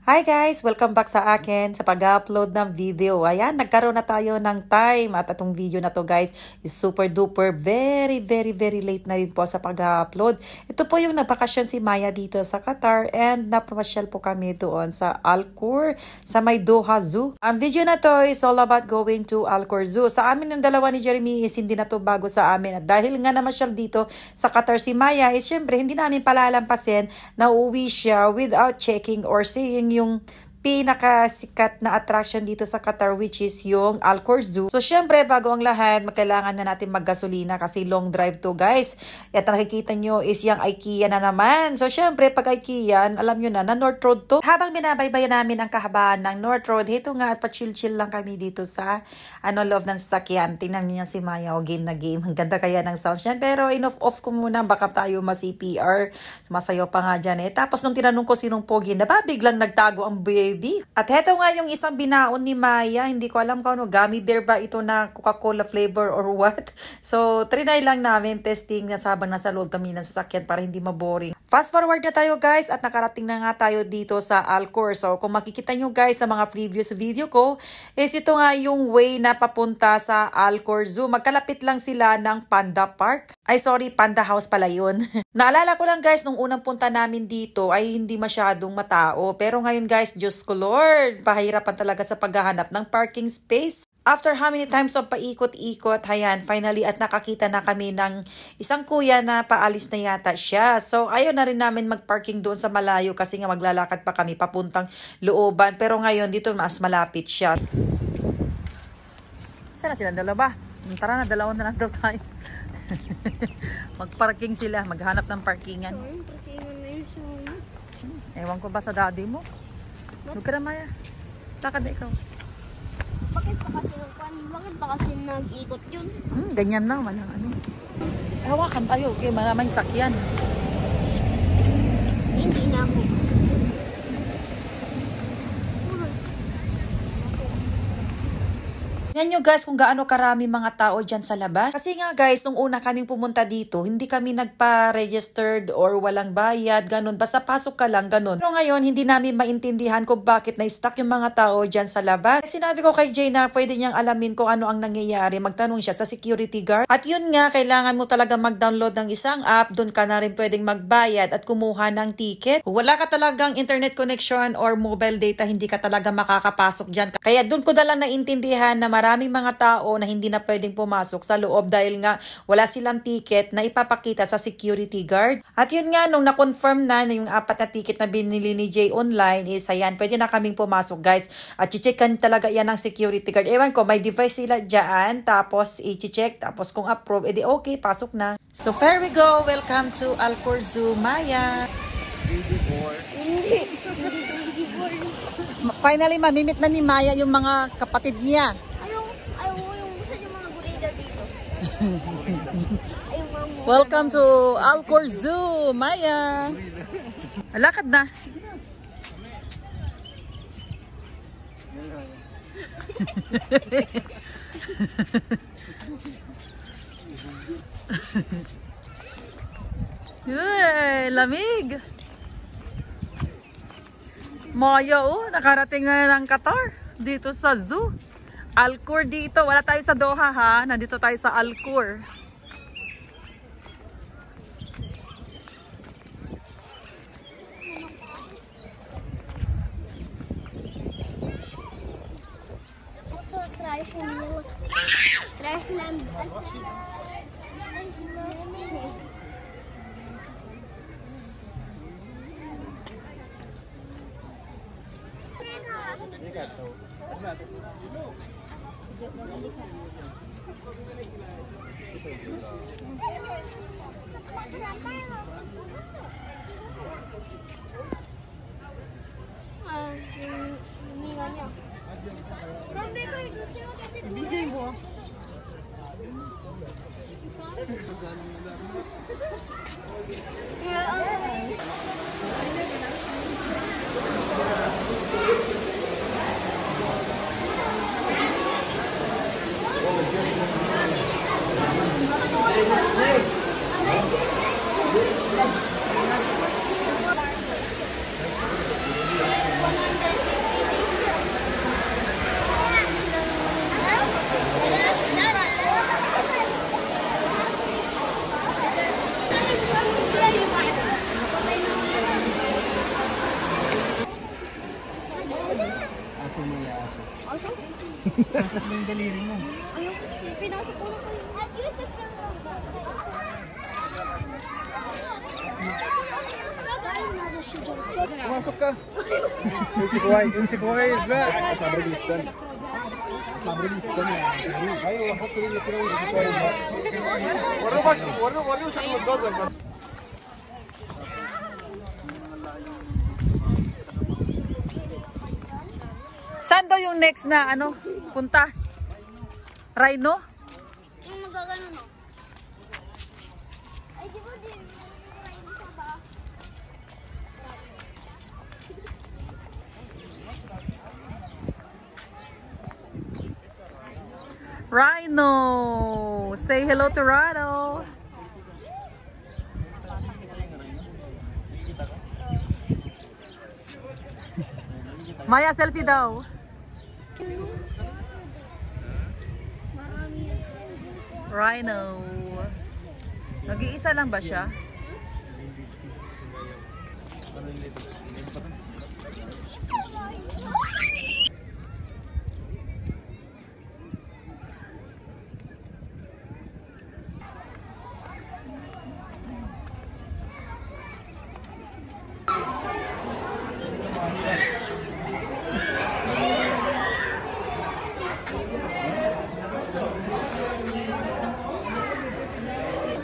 Hi guys! Welcome back sa akin sa pag-upload ng video. Ayan, nagkaroon na tayo ng time at itong video na to guys is super duper very late na rin po sa pag-upload. Ito po yung nabakasyon si Maya dito sa Qatar and napapasyal po kami doon sa Al Khor sa may Doha Zoo. Ang video na to is all about going to Al Khor Zoo. Sa amin ng dalawa ni Jeremy is hindi na to bago sa amin at dahil nga namasyal dito sa Qatar si Maya is syempre hindi namin palalampasin na uuwi siya without checking or seeing yung pinakasikat na attraction dito sa Qatar which is yung Al Khor Zoo. So syempre bago ang lahat magkailangan na natin maggasolina kasi long drive to guys. At nakikita nyo is yung IKEA na naman. So syempre pag IKEA alam nyo na North Road to. Habang binabaybayan namin ang kahabaan ng North Road, ito nga at pa-chill-chill lang kami dito sa loob ng sasakyan. Tingnan nyo si Maya o game na game. Ang ganda kaya ng sounds yan. Pero in-off ko muna baka tayo ma-CPR. Sumasayaw pa nga dyan eh. Tapos nung tinanong ko sinong pogi na ba biglang nagtago ang baby. At heto nga yung isang binaon ni Maya. Hindi ko alam kung ano, gummy bear ba ito na Coca-Cola flavor or what. So, trinay lang namin testing na sabang nasa loob kami ng sasakyan para hindi maboring. Fast forward na tayo guys at nakarating na nga tayo dito sa Al Khor. So, kung makikita nyo guys sa mga previous video ko, is ito nga yung way na papunta sa Al Khor Zoo. Magkalapit lang sila ng Panda Park. Ay sorry, Panda House pala yun. Naalala ko lang guys, nung unang punta namin dito ay hindi masyadong matao. Pero ngayon guys, Diyos ko Lord, pahirapan talaga sa paghahanap ng parking space. After how many times of paikot-ikot, hayan, finally at nakakita na kami ng isang kuya na paalis na yata siya. So, ayaw na rin namin mag-parking doon sa malayo kasi nga maglalakad pa kami papuntang looban. Pero ngayon, dito mas malapit siya. Saan na silang dalawa? Tara na, dalawa na lang daw tayo. Mag-parking sila, maghanap ng parkingan. Ewan ko ba sa daddy mo? Huwag ka na Maya. Lakad na ikaw. Bakit pa kasi nag-ikot yun? Ganyan lang, walang ano. Hawakan tayo, okay, maraming sakyan. Hindi na ako. Yan nyo guys kung gaano karami mga tao dyan sa labas. Kasi nga guys, nung una kaming pumunta dito, hindi kami nagpa-registered or walang bayad, ganun. Basta pasok ka lang, ganun. Pero ngayon, hindi namin maintindihan kung bakit na-stuck yung mga tao dyan sa labas. Sinabi ko kay Jay na pwede niyang alamin kung ano ang nangyayari. Magtanong siya sa security guard. At yun nga, kailangan mo talaga mag-download ng isang app. Doon ka na rin pwedeng magbayad at kumuha ng ticket. Kung wala ka talagang internet connection or mobile data, hindi ka talaga makakapasok dyan. Kaya doon ko na lang naintindihan na maraming mga tao na hindi na pwedeng pumasok sa loob dahil nga wala silang ticket na ipapakita sa security guard. At yun nga, nung na-confirm na yung 4 na ticket na binili ni Jay online is ayan, pwede na kaming pumasok guys. At checkan talaga yan ng security guard. Ewan ko, may device sila dyan, tapos i-check, tapos kung approve, edi okay, pasok na. So here we go, welcome to Al Khor Zoo, Maya. Finally, mamimit na ni Maya yung mga kapatid niya. Welcome to Al Khor Zoo, Maya. Lakad na. Yay, lamig. Maya, oh, nakarating na ng Qatar dito sa zoo. Al Khor dito. Wala tayo sa Doha ha. Nandito tayo sa Al Khor. Ibigay mo. Pasok mo yung daliri mo. Ayun, pinasok ko na kayo. Pumasok ka. Yung si Kuwai is back. Saan daw yung next na ano, punta? Rhino? Yung magagano no? Ay, di ba din? Isa ba? Rhino! Say hello to Rhino! Maya, selfie daw. Rhino. Nag-iisa lang ba siya?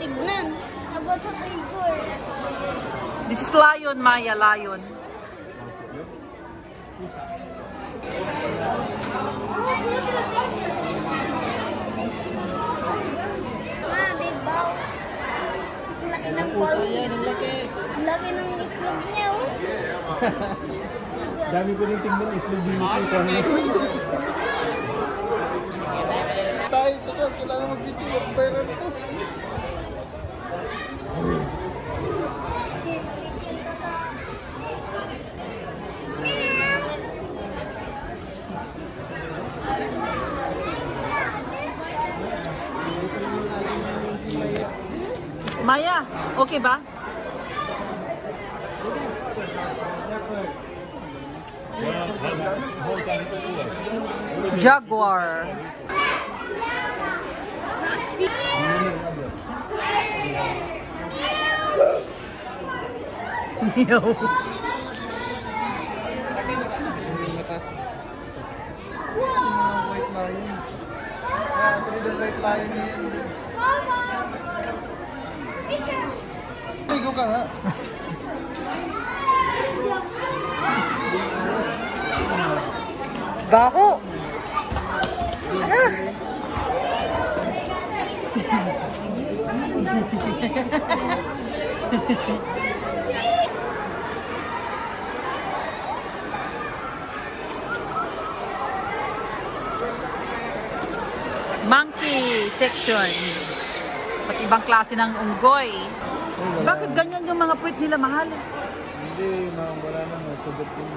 Tignan. Abot sa figure. This is lion, Maya, lion. Big balls. Ang laki ng balls. Ang laki ng itlog niya, oh. Dami ko rin tingnan itlog dito. Tayo, ito kailangan mag-video. Viral to. Maya, okay ba? Jaguar. Meow. White lion. Actually, the white lion yan. Ligo ka nga. Baho. Monkey section. At ibang klase ng unggoy. Bakit ganyan yung mga puwit nila, mahal? Hindi, wala na. Sugat yun.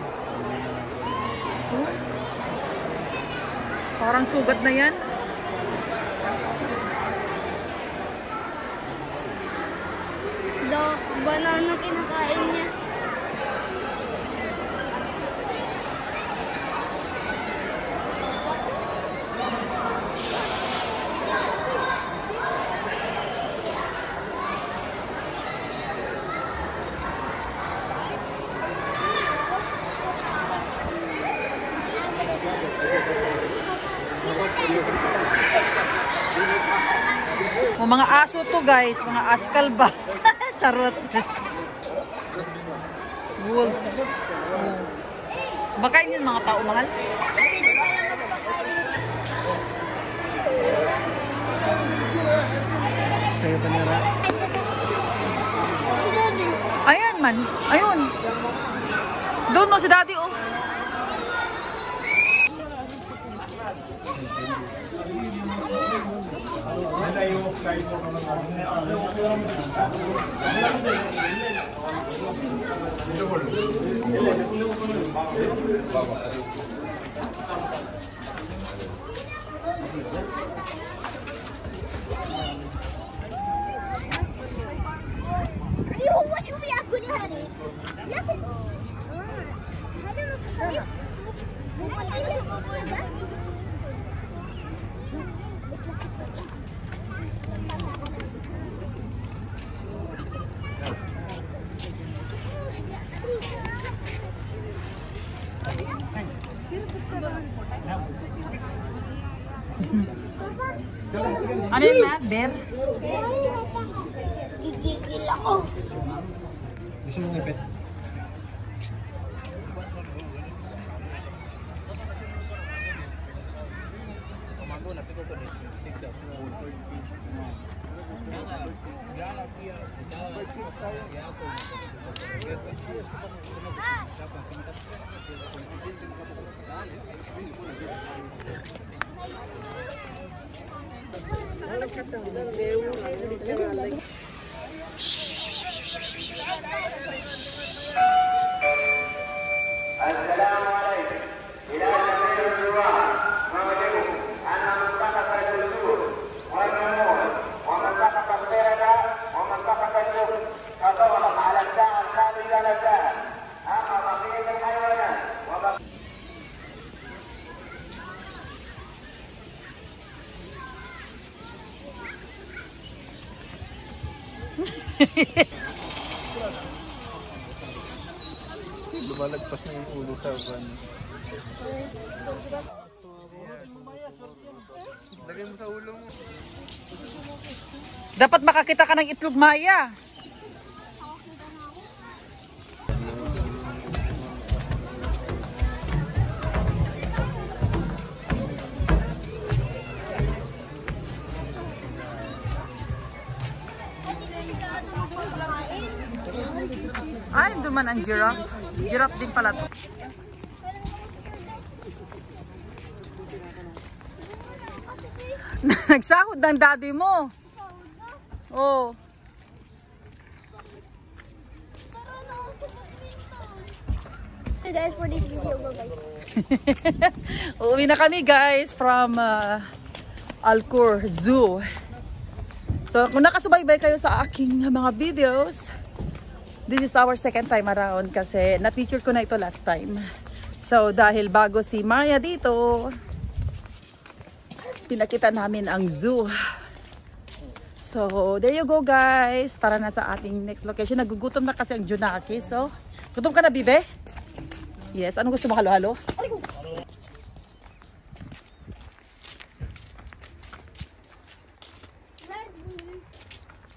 Parang sugat na yan. Banana kinakain niya. O mga aso to guys, mga askal ba? Charot. Wolf. Oh. Bakain yun mga tao, mahal? Pwede pa lang magpakain. Sa'yo pa nira. Ayan man. Ayun. Doon no si daddy oh. Ayo, watch me aku ni hari. Ya. Ada lu kesini. Mau sini sama boleh kan? Ano yung mat, Bear? Gigigil ako. Gusto mo ngipit? Lumalagpas na yung ulo sa van. Lagay mo sa ulo mo. Dapat makakita ka ng itlog, Maya. Ay, duman ang giraffe. Giraffe din pala to. Nagsahod ng daddy mo. Oh. Hey guys, for this video, guys. Uuwi na kami guys from Alcor Zoo. So kung nakasubaybay kayo sa aking mga videos, this is our second time around kasi na-feature ko na ito last time. So dahil bago si Maya dito, pinakita namin ang zoo. So there you go guys. Tara na sa ating next location. Nagugutom na kasi ang Junaki. So, gutom ka na, Bibe? Yes. Anong gusto mo? Halo-halo?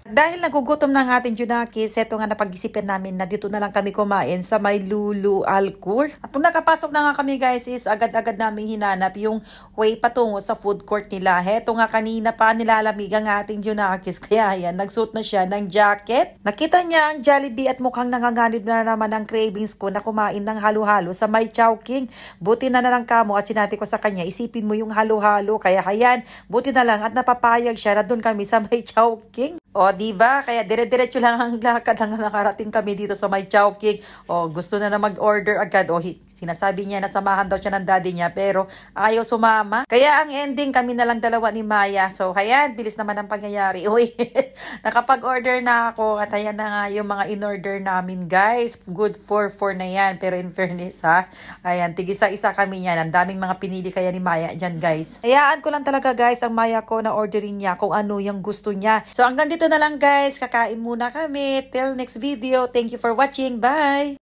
Dahil nagugutom na ang ating Junakis, eto nga napag-isipan namin na dito na lang kami kumain sa may Lulu Alcor. At kung nakapasok na nga kami guys is agad-agad namin hinanap yung way patungo sa food court nila. Heto nga kanina pa nilalamig ang ating Junakis. Kaya yan, nagsuot na siya ng jacket. Nakita niya ang Jollibee at mukhang nanganganib na naman ang cravings ko na kumain ng halo-halo sa may Chowking. Buti na lang kamo at sinabi ko sa kanya, isipin mo yung halo-halo. Kaya hayan, buti na lang at napapayag siya na doon kami sa may Chowking. O, diba? Kaya dire-diretso lang ang lakad hanggang nakarating kami dito sa may Chowking. O, gusto na mag-order agad. O, sinasabi niya na samahan daw siya ng daddy niya pero ayaw sumama. Kaya ang ending, kami na lang dalawa ni Maya. So, ayan, bilis naman ang pangyayari. Uy, nakapag-order na ako at ayan na nga yung mga in-order namin, guys. Good for 4 na yan. Pero in fairness, ha? Ayan, tigisa-isa kami yan. Ang daming mga pinili kaya ni Maya dyan, guys. Hayaan ko lang talaga, guys, ang Maya ko na ordering niya kung ano yung gusto niya. So, hanggang dito na lang guys, kakain muna kami. Till next video, thank you for watching. Bye!